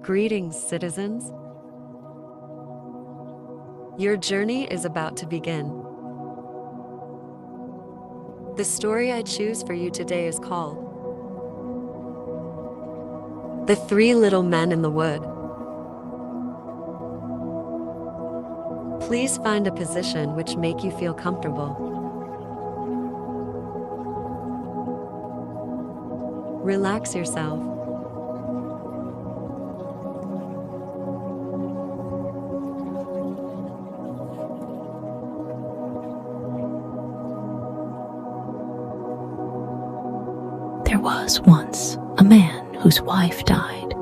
Greetings, citizens. Your journey is about to begin. The story I choose for you today is called The Three Little Men in the Wood. Please find a position which make you feel comfortable. Relax yourself. There was once a man whose wife died,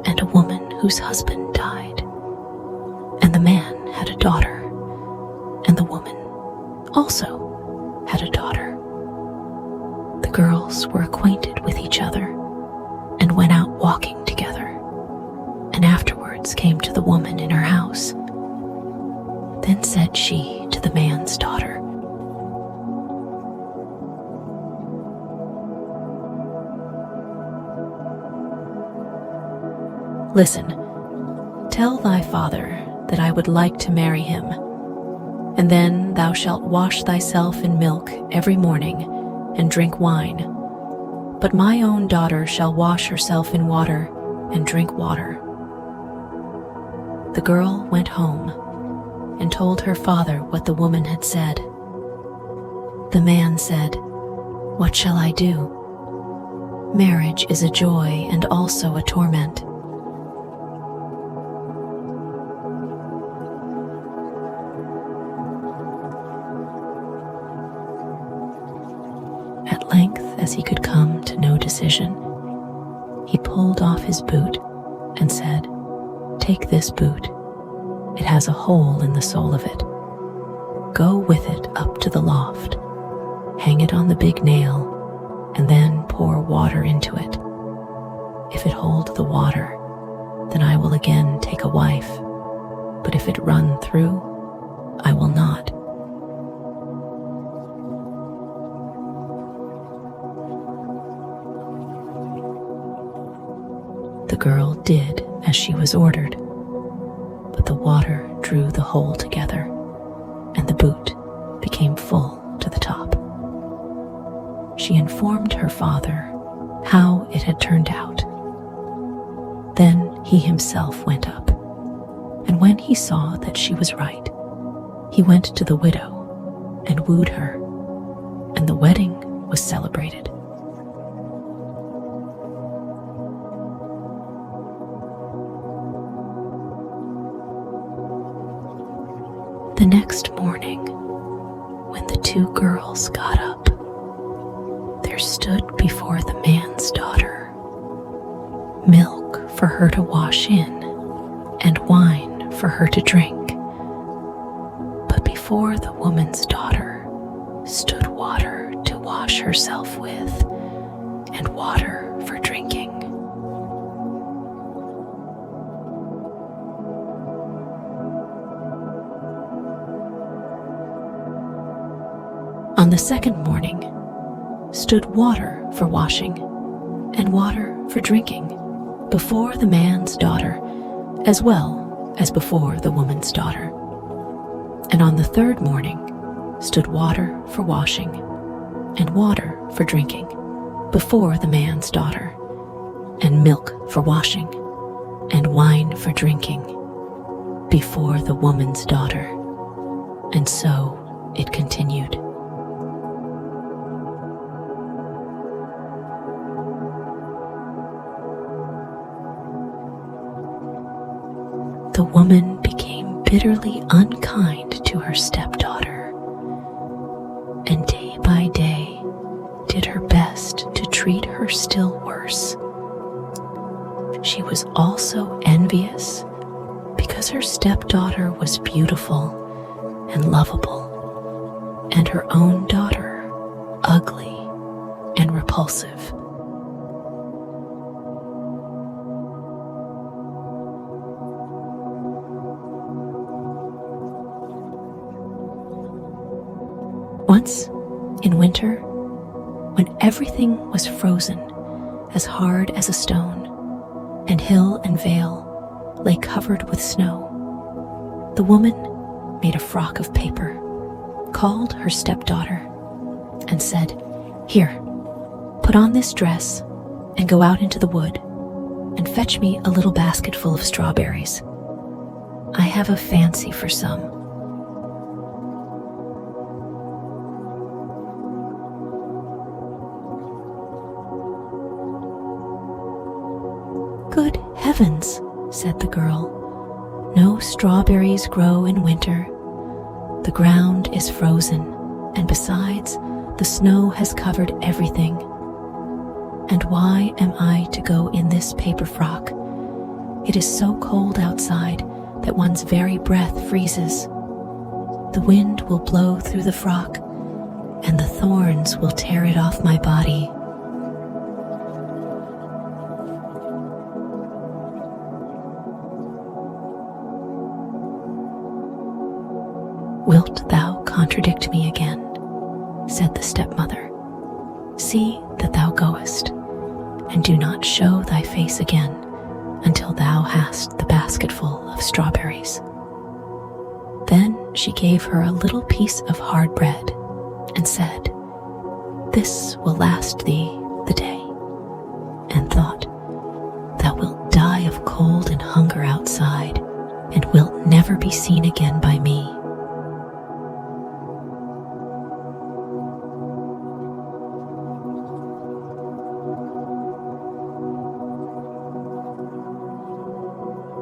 and a woman whose husband died. And the man had a daughter, and the woman also had a daughter. The girls were acquainted with each other and went out walking together, and afterwards came to the woman in her house. Then said she to the man's daughter, "Listen, tell thy father that I would like to marry him, and then thou shalt wash thyself in milk every morning and drink wine. But my own daughter shall wash herself in water and drink water." The girl went home and told her father what the woman had said. The man said, "What shall I do? Marriage is a joy and also a torment." At length, as he could come to no decision, he pulled off his boot and said, "Take this boot. It has a hole in the sole of it. Go with it up to the loft, hang it on the big nail, and then pour water into it. If it hold the water, then I will again take a wife, but if it run through, I will not." The girl did as she was ordered, but the water drew the hole together, and the boot became full to the top. She informed her father how it had turned out. Then he himself went up, and when he saw that she was right, he went to the widow and wooed her, and the wedding was celebrated. The next morning, when the two girls got up, there stood before the man's daughter milk for her to wash in and wine for her to drink. But before the woman's daughter stood water to wash herself with and water for drinking. On the second morning stood water for washing and water for drinking before the man's daughter as well as before the woman's daughter. And on the third morning stood water for washing and water for drinking before the man's daughter, and milk for washing and wine for drinking before the woman's daughter. And so it continued. The woman became bitterly unkind to her stepdaughter, and day by day did her best to treat her still worse. She was also envious because her stepdaughter was beautiful and lovable, and her own daughter ugly and repulsive. Once, in winter, when everything was frozen as hard as a stone, and hill and vale lay covered with snow. The woman made a frock of paper, called her stepdaughter, and said, "Here, put on this dress and go out into the wood and fetch me a little basket full of strawberries. I have a fancy for some." "Good heavens," said the girl. "No strawberries grow in winter. The ground is frozen, and besides, the snow has covered everything. And why am I to go in this paper frock? It is so cold outside that one's very breath freezes. The wind will blow through the frock, and the thorns will tear it off my body." "Wilt thou contradict me again?" said the stepmother. "See that thou goest, and do not show thy face again until thou hast the basketful of strawberries." Then she gave her a little piece of hard bread and said, "This will last thee the day," and thought, "Thou wilt die of cold and hunger outside, and wilt never be seen again by me."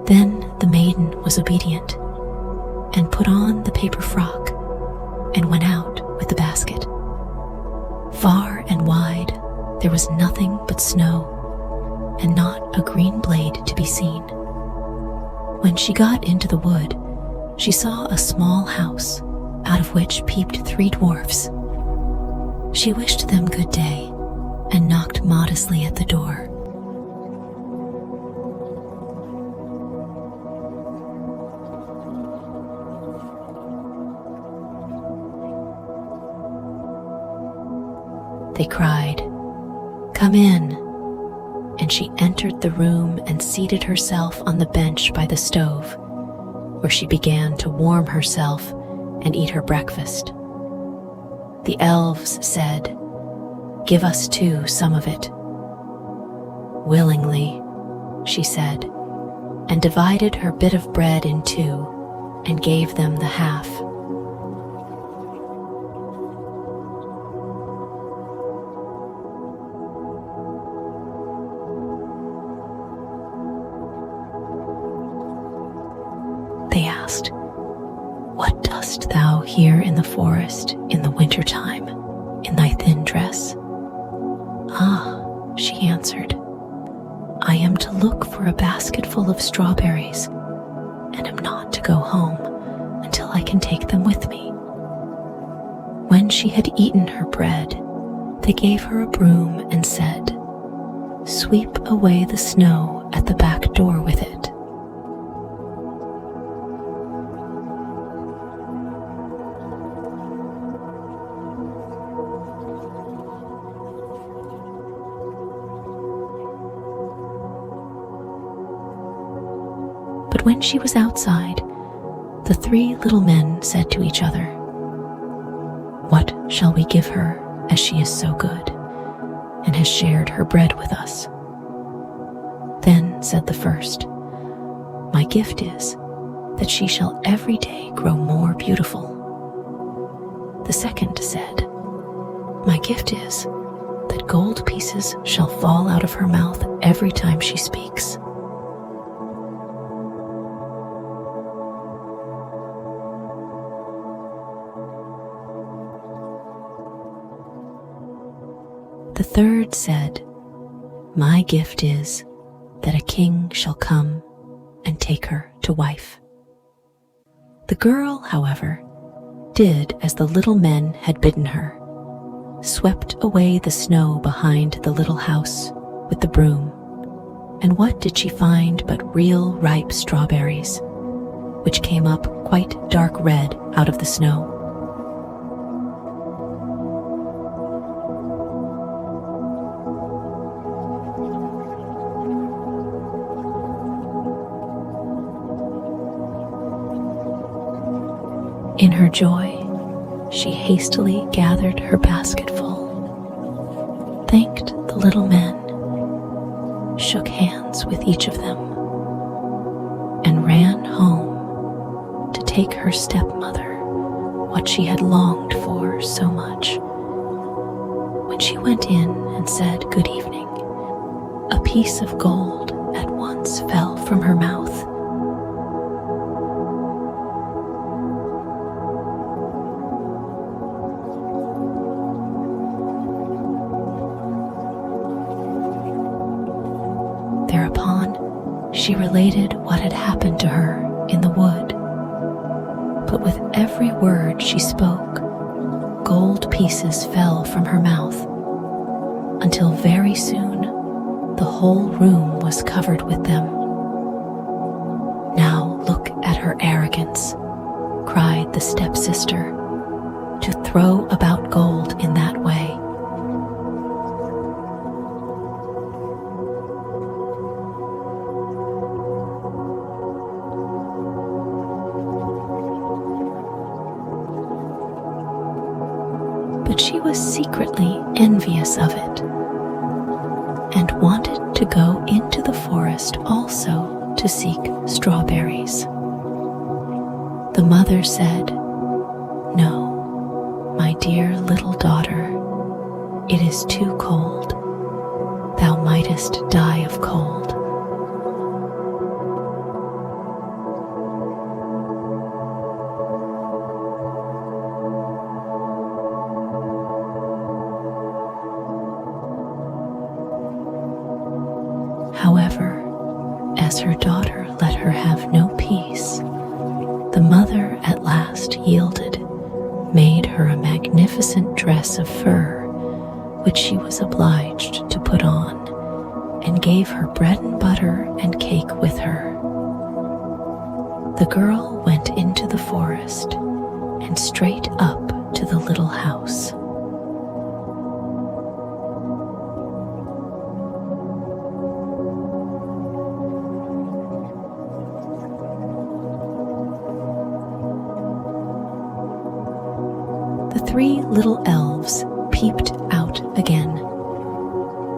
Then the maiden was obedient and put on the paper frock and went out with the basket. Far and wide there was nothing but snow and not a green blade to be seen. When she got into the wood, she saw a small house out of which peeped 3 dwarfs. She wished them good day and knocked modestly at the door. They cried, "Come in," and she entered the room and seated herself on the bench by the stove, where she began to warm herself and eat her breakfast. The elves said, "Give us too some of it." "Willingly," she said, and divided her bit of bread in 2 and gave them the half. They asked, "What dost thou here in the forest in the winter time, in thy thin dress?" "Ah," she answered, "I am to look for a basket full of strawberries, and am not to go home until I can take them with me." When she had eaten her bread, they gave her a broom and said, "Sweep away the snow at the back door with it." But when she was outside, the 3 little men said to each other, "What shall we give her, as she is so good, and has shared her bread with us?" Then said the first, "My gift is that she shall every day grow more beautiful." The second said, "My gift is that gold pieces shall fall out of her mouth every time she speaks." The third said, "My gift is that a king shall come and take her to wife." The girl, however, did as the little men had bidden her, swept away the snow behind the little house with the broom, and what did she find but real ripe strawberries, which came up quite dark red out of the snow. In her joy, she hastily gathered her basket full, thanked the little men, shook hands with each of them, and ran home to take her stepmother what she had longed for so much. When she went in and said good evening, a piece of gold at once fell from her mouth. Thereupon, she related what had happened to her in the wood. But with every word she spoke, gold pieces fell from her mouth, until very soon the whole room was covered with them. "Now look at her arrogance," cried the stepsister, "to throw about gold in that way." But she was secretly envious of it, and wanted to go into the forest also to seek strawberries. The mother said, "No, my dear little daughter, it is too cold. Thou mightest die of cold." However, as her daughter let her have no peace, the mother at last yielded, made her a magnificent dress of fur, which she was obliged to put on, and gave her bread and butter and cake with her. The girl went into the forest and straight up to the little house. The three little elves peeped out again,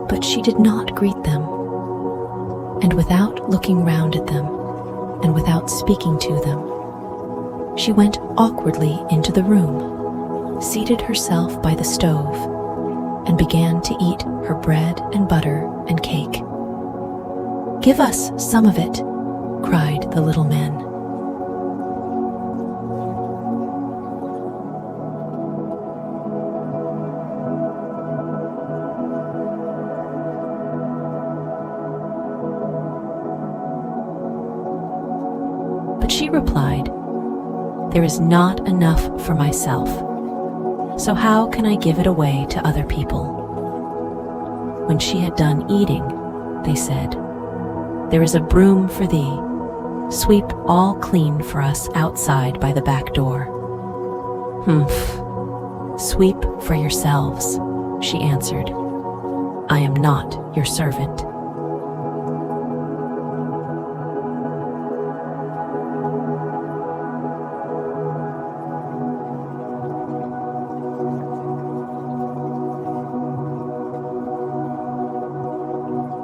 but she did not greet them, and without looking round at them, and without speaking to them, she went awkwardly into the room, seated herself by the stove, and began to eat her bread and butter and cake. "Give us some of it," cried the little men. But she replied, "There is not enough for myself, so how can I give it away to other people?" When she had done eating, they said, "There is a broom for thee. Sweep all clean for us outside by the back door." "Humph, sweep for yourselves," she answered. "I am not your servant."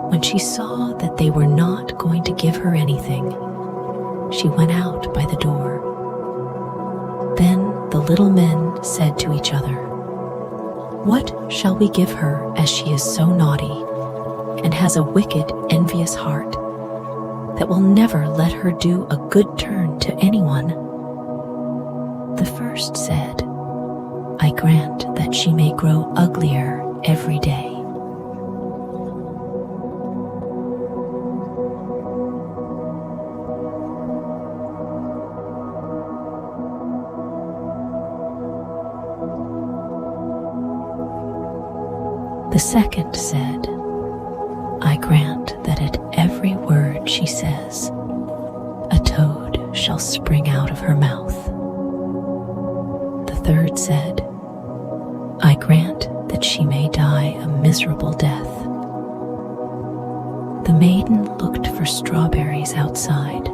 When she saw that they were not going to give her anything, she went out by the door. Then the little men said to each other, "What shall we give her, as she is so naughty, and has a wicked, envious heart, that will never let her do a good turn to anyone?" The first said, "I grant that she may grow uglier every day." The second said, "I grant that at every word she says, a toad shall spring out of her mouth." The third said, "I grant that she may die a miserable death." The maiden looked for strawberries outside,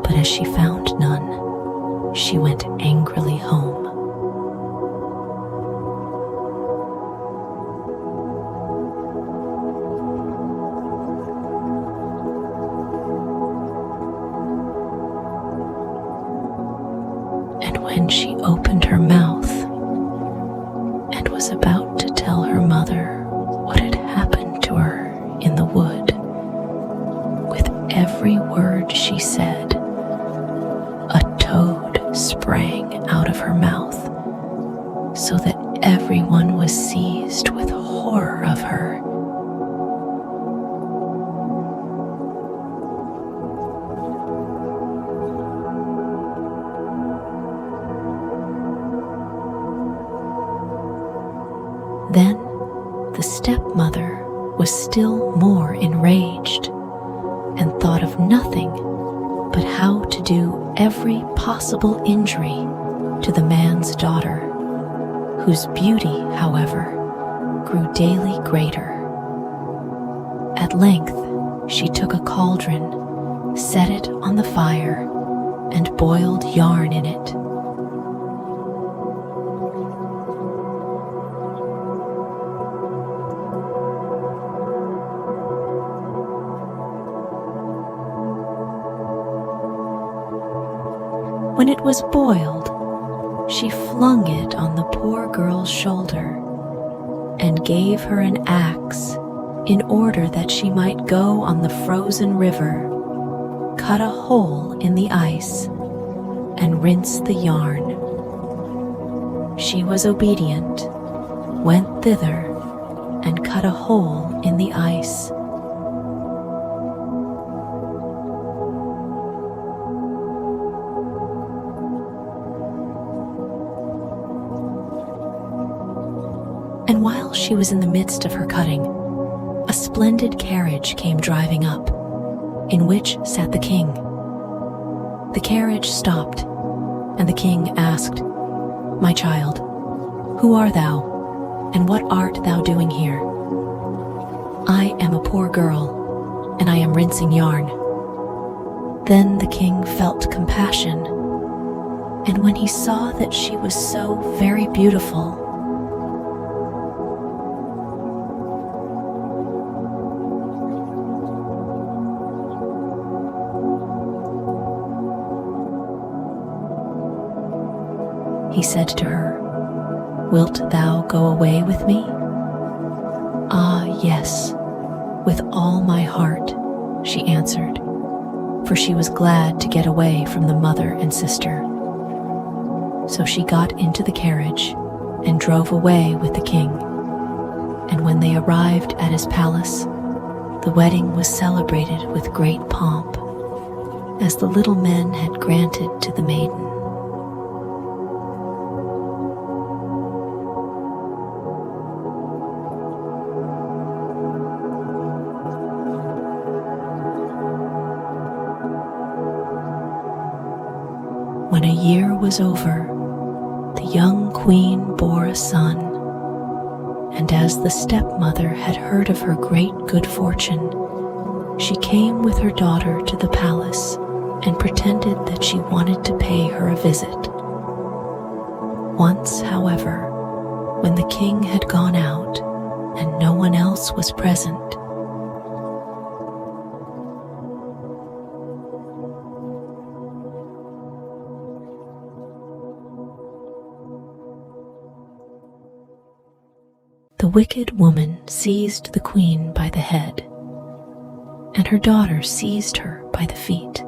but as she found none, she went angrily home. And when she opened her mouth and was about to tell her mother what had happened to her in the wood, with every word she said, a toad sprang out of her mouth, so that everyone was seized with horror of her. Then the stepmother was still more enraged and thought of nothing but how to do every possible injury to the man's daughter, whose beauty, however, grew daily greater. At length she took a cauldron, set it on the fire, and boiled yarn in it. When it was boiled, she flung it on the poor girl's shoulder and gave her an axe in order that she might go on the frozen river, cut a hole in the ice, and rinse the yarn. She was obedient, went thither, and cut a hole in the ice. And while she was in the midst of her cutting, a splendid carriage came driving up, in which sat the king. The carriage stopped, and the king asked, "My child, who art thou, and what art thou doing here?" "I am a poor girl, and I am rinsing yarn." Then the king felt compassion, and when he saw that she was so very beautiful, he said to her, "Wilt thou go away with me?" "Ah, yes, with all my heart," she answered, for she was glad to get away from the mother and sister. So she got into the carriage and drove away with the king. And when they arrived at his palace, the wedding was celebrated with great pomp, as the little men had granted to the maiden. When a year was over, the young queen bore a son, and as the stepmother had heard of her great good fortune, she came with her daughter to the palace and pretended that she wanted to pay her a visit. Once, however, when the king had gone out and no one else was present, the wicked woman seized the queen by the head, and her daughter seized her by the feet,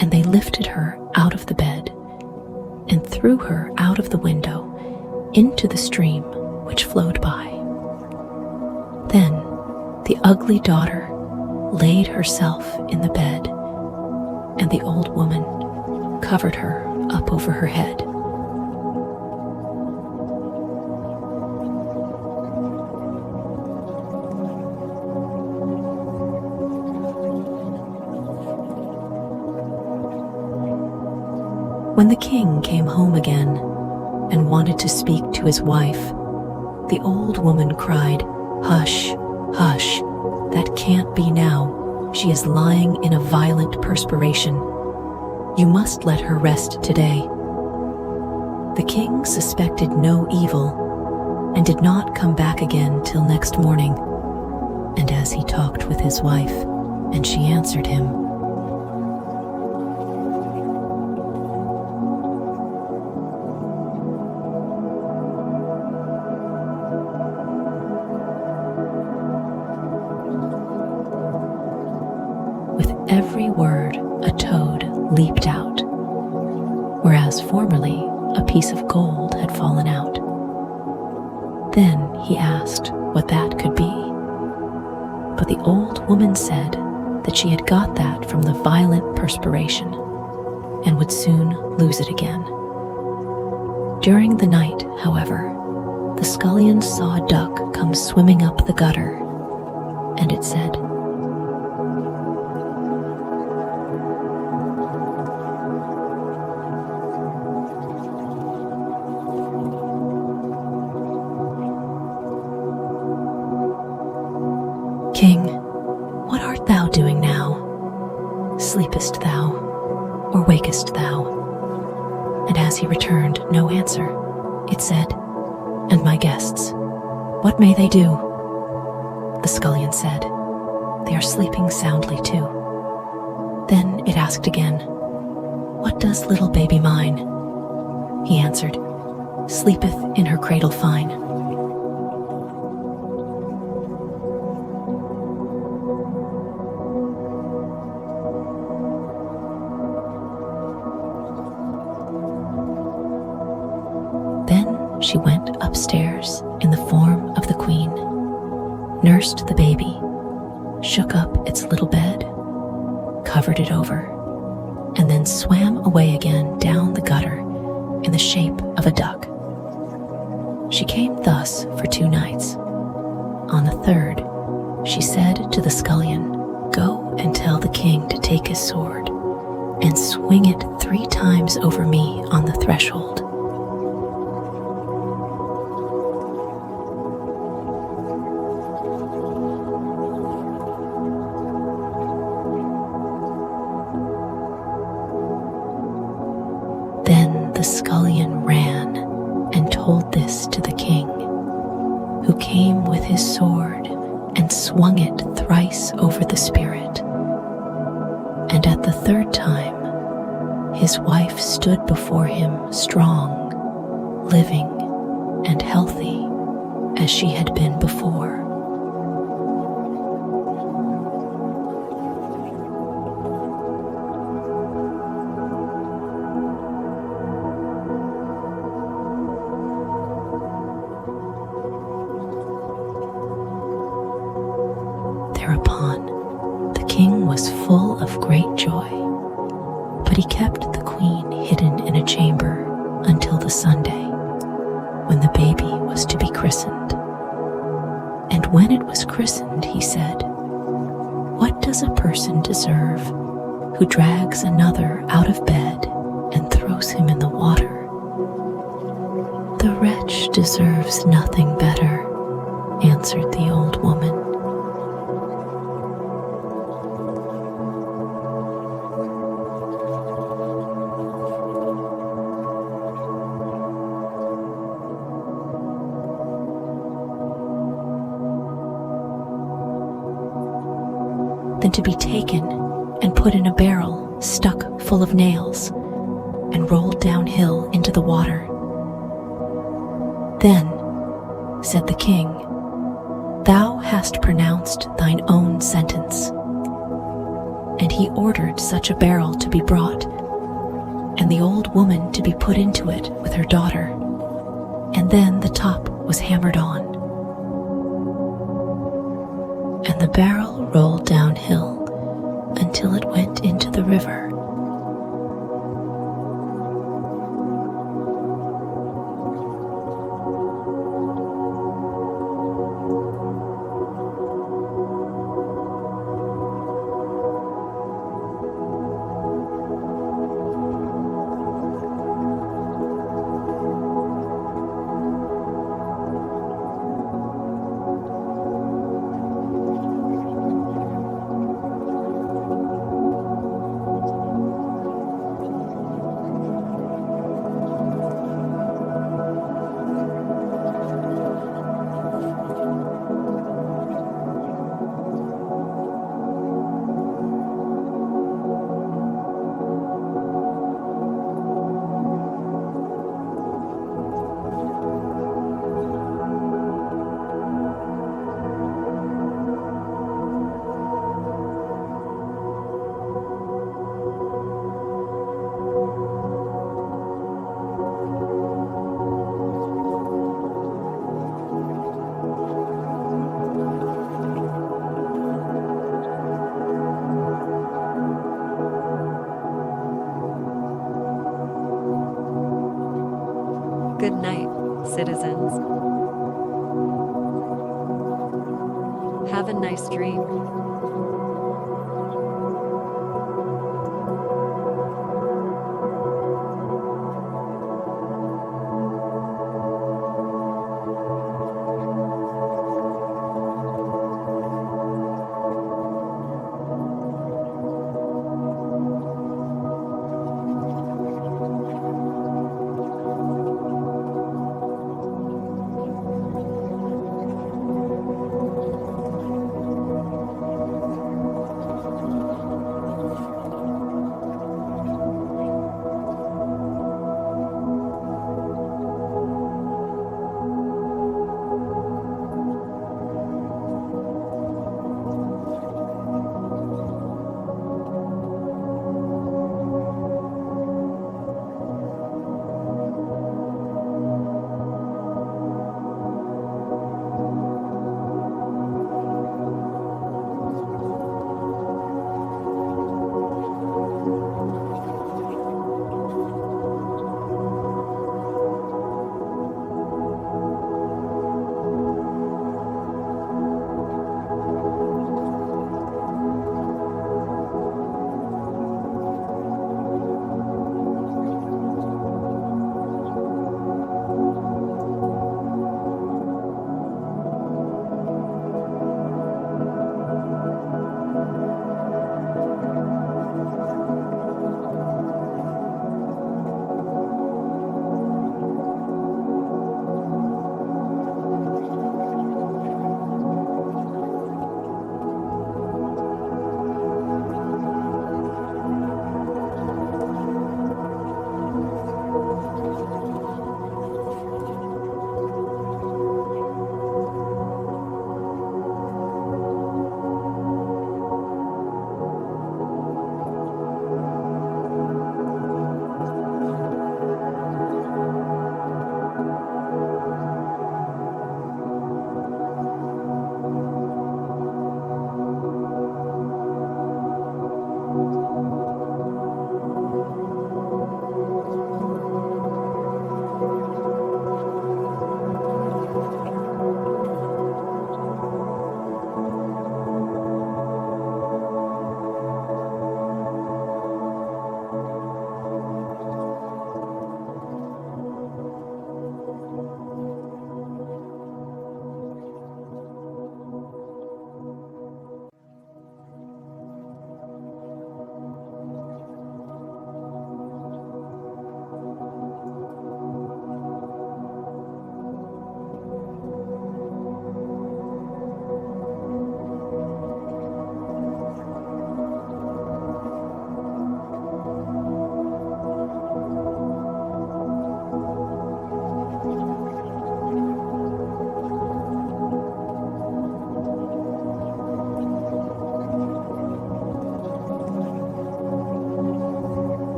and they lifted her out of the bed and threw her out of the window into the stream which flowed by. Then the ugly daughter laid herself in the bed, and the old woman covered her up over her head. When the king came home again and wanted to speak to his wife, the old woman cried, "Hush, hush, that can't be now. She is lying in a violent perspiration. You must let her rest today." The king suspected no evil and did not come back again till next morning. And as he talked with his wife, and she answered him, with every word a toad leaped out, whereas formerly a piece of gold had fallen out. Then he asked what that could be. But the old woman said that she had got that from the violent perspiration and would soon lose it again. During the night, however, the scullion saw a duck come swimming up the gutter, and it said, "King, what art thou doing now? Sleepest thou, or wakest thou?" And as he returned no answer, it said, "And my guests, what may they do?" The scullion said, "They are sleeping soundly too." Then it asked again, "What does little baby mine?" He answered, "Sleepeth in her cradle fine." She went upstairs in the form of the queen, nursed the baby, shook up its little bed, covered it over, and then swam away again down the gutter in the shape of a duck. She came thus for 2 nights. On the 3rd, she said to the scullion, "Go and tell the king to take his sword and swing it 3 times over me on the threshold." Then the scullion ran and told this to the king, who came with his sword and swung it thrice over the spirit. And at the 3rd time, his wife stood before him strong, living, and healthy as she had been before. Thereupon, the king was full of great joy, but he kept the queen hidden in a chamber until the Sunday, when the baby was to be christened. And when it was christened, he said, "What does a person deserve who drags another out of bed and throws him in the water? The wretch deserves nothing better," answered the old woman. Than to be taken and put in a barrel stuck full of nails and rolled downhill into the water. "Then," said the king, "thou hast pronounced thine own sentence." And he ordered such a barrel to be brought, and the old woman to be put into it with her daughter, and then the top was hammered on. And the barrel rolled downhill until it went into the river. Good night, citizens. Have a nice dream.